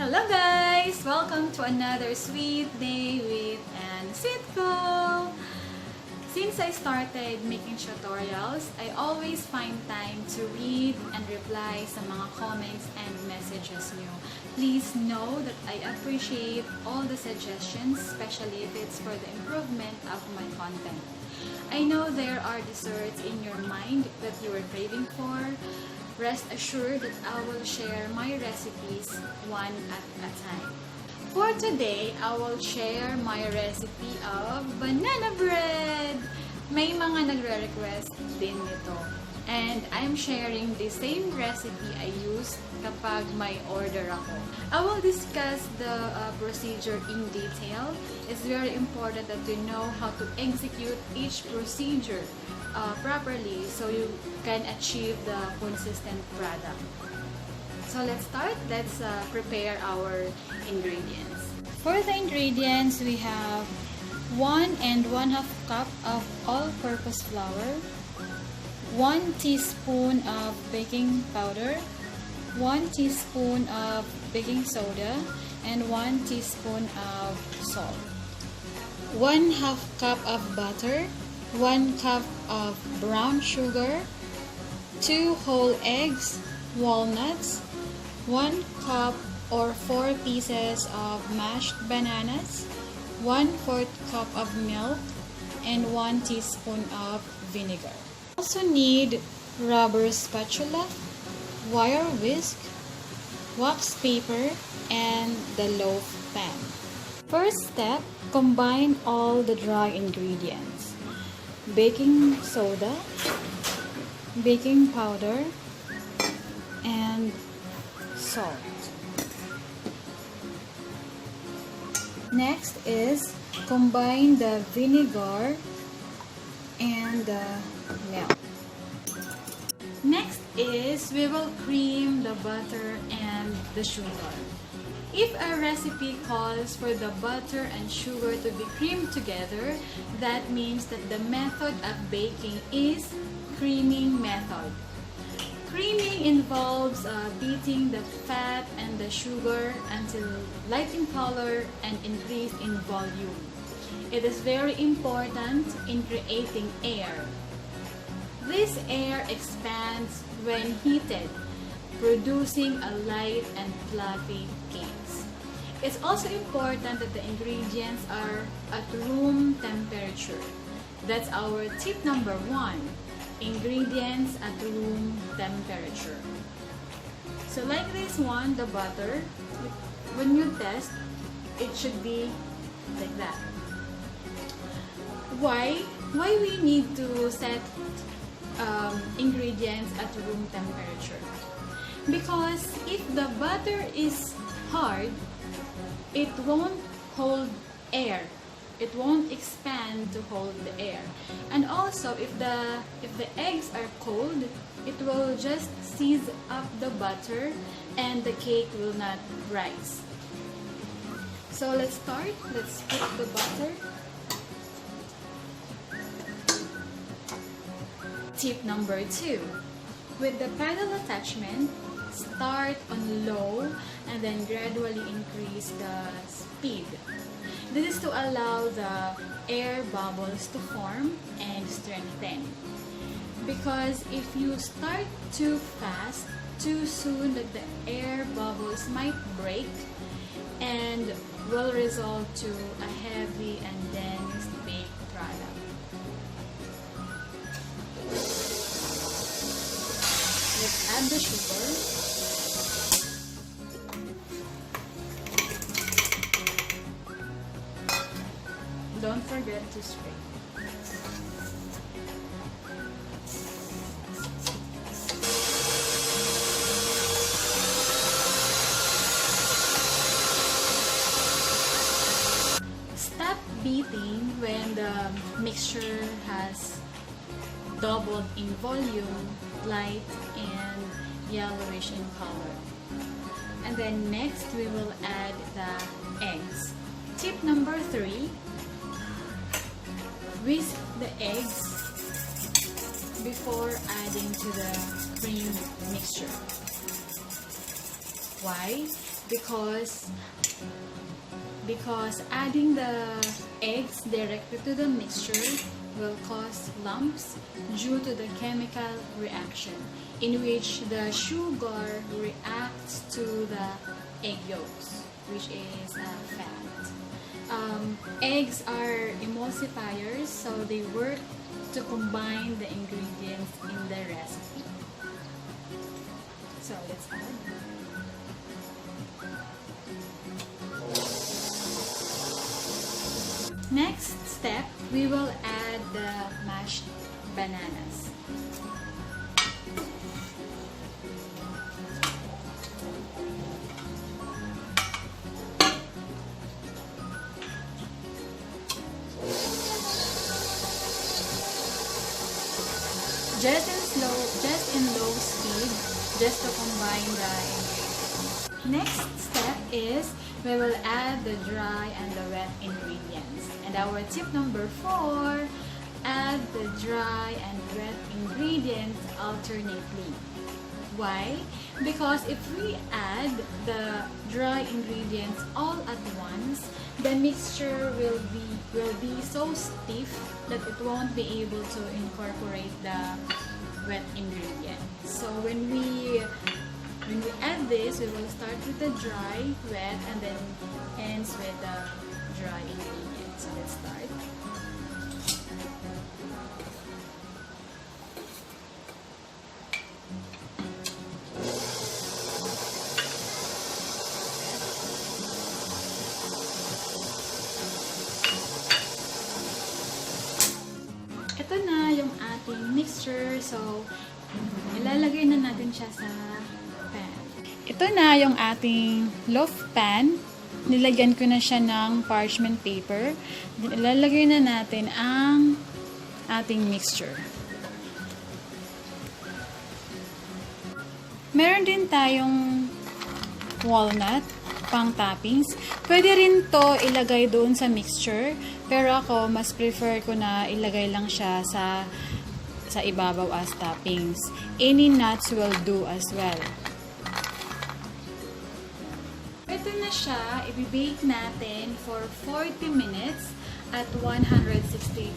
Hello guys! Welcome to another sweet day with Sweetco! Since I started making tutorials, I always find time to read and reply sa mga comments and messages nyo. Please know that I appreciate all the suggestions, especially if it's for the improvement of my content. I know there are desserts in your mind that you are craving for. Rest assured that I will share my recipes one at a time. For today, I will share my recipe of banana bread. May mga nagre-request din nito. And I'm sharing the same recipe I use kapag may order ako. I will discuss the procedure in detail. It's very important that you know how to execute each procedure properly so you can achieve the consistent product. So let's start. Let's prepare our ingredients. For the ingredients, we have 1 and 1/2 cup of all-purpose flour, 1 teaspoon of baking powder, 1 teaspoon of baking soda, and 1 teaspoon of salt. 1/2 cup of butter, 1 cup of brown sugar, 2 whole eggs, walnuts, 1 cup or 4 pieces of mashed bananas, 1/4 cup of milk, and 1 teaspoon of vinegar. Also need rubber spatula, wire whisk, wax paper, and the loaf pan. First step, combine all the dry ingredients. Baking soda, baking powder, and salt. Next is combine the vinegar and the milk. Next is we will cream the butter and the sugar. If a recipe calls for the butter and sugar to be creamed together, that means that the method of baking is creaming method. Creaming involves beating the fat and the sugar until light in color and increase in volume. It is very important in creating air. This air expands when heated, producing a light and fluffy cakes. It's also important that the ingredients are at room temperature. That's our tip number 1. Ingredients at room temperature. So like this one, the butter, when you test, it should be like that. Why we need to set ingredients at room temperature? Because if the butter is hard, it won't hold air. It won't expand to hold the air. And also, if the eggs are cold, it will just seize up the butter and the cake will not rise. So let's start. Let's put the butter. Tip number 2. With the paddle attachment, start on low and then gradually increase the speed. This is to allow the air bubbles to form and strengthen. Because if you start too fast, too soon, that the air bubbles might break and will result to a heavy and dense baked product. Let's add the sugar. Don't forget to spray. Stop beating when the mixture has doubled in volume, light and yellowish in color. And then next we will add the eggs. Tip number 3. Whisk the eggs before adding to the cream mixture. Why? because adding the eggs directly to the mixture will cause lumps due to the chemical reaction in which the sugar reacts to the egg yolks, which is fat. Eggs are emulsifiers, so they work to combine the ingredients in the recipe. So let's add. Next step, we will add the mashed bananas. Just in low speed, just to combine the ingredients. Next step is we will add the dry and the wet ingredients. And our tip number 4, add the dry and wet ingredients alternately. Why? Because if we add the dry ingredients all at once, the mixture will be so stiff that it won't be able to incorporate the wet ingredients. So when we add this, we will start with the dry, wet, and then ends with the dry ingredients. So let's start. Ito na yung ating mixture. So, ilalagay na natin siya sa pan. Ito na yung ating loaf pan. Nilagyan ko na siya ng parchment paper. Then, ilalagay na natin ang ating mixture. Meron din tayong walnut pang toppings. Pwede rin to ilagay doon sa mixture. Pero ako, mas prefer ko na ilagay lang siya sa ibabaw as toppings. Any nuts will do as well. Ito na siya. I-bake natin for 40 minutes at 160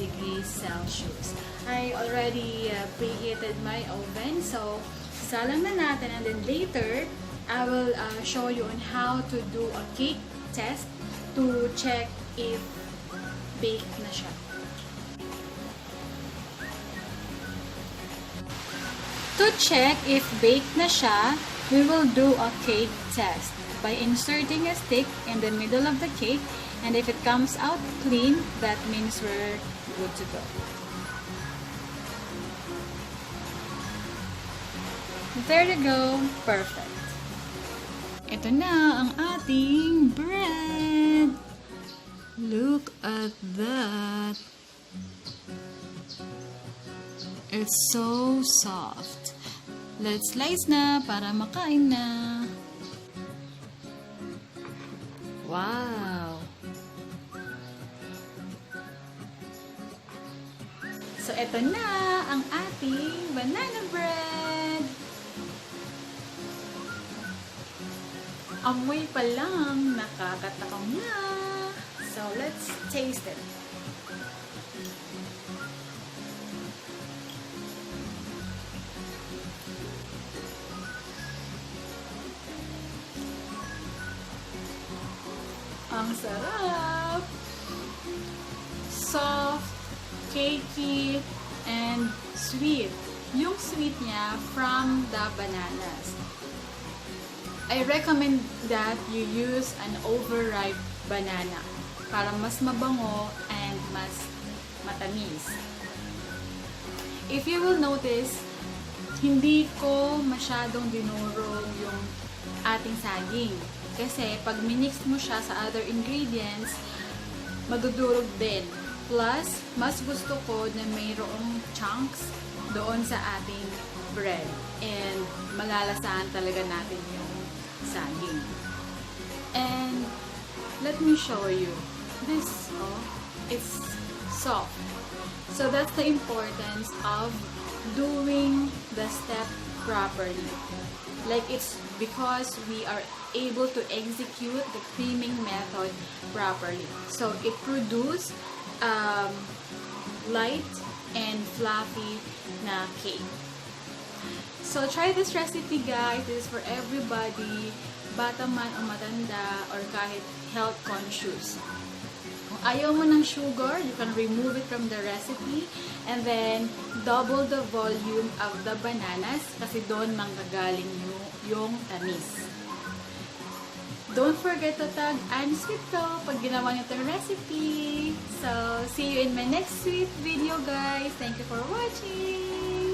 degrees Celsius. I already preheated my oven. So, salang na natin. And then later, I will show you on how to do a cake test to check if baked na siya. To check if baked na siya, we will do a cake test by inserting a stick in the middle of the cake, and if it comes out clean, that means we're good to go. There you go. Perfect. Ito na ang ating bread. Look at that. It's so soft. Let's slice na para makain na. Wow! So, ito na ang ating banana bread. Amoy pa lang, nakakatakam na. So, let's taste it. Ang sarap! Soft, cakey, and sweet. Yung sweet niya from the bananas. I recommend that you use an overripe banana para mas mabango and mas matamis. If you will notice, hindi ko masyadong dinurog yung ating saging. Kasi pag minix mo siya sa other ingredients, madudurog din. Plus, mas gusto ko na mayroong chunks doon sa ating bread. And malalasahan talaga natin yung saging. And let me show you. This, it's soft. So that's the importance of doing the step properly. Like, it's because we are able to execute the creaming method properly. So it produces light and fluffy na cake. So try this recipe, guys. This is for everybody, bata man o matanda, or kahit health conscious. Kung ayaw mo ng sugar, you can remove it from the recipe, and then double the volume of the bananas kasi doon manggagaling yung tamis. Don't forget to tag Sweet ko pag ginawa niyo itong recipe. So, see you in my next sweet video, guys. Thank you for watching!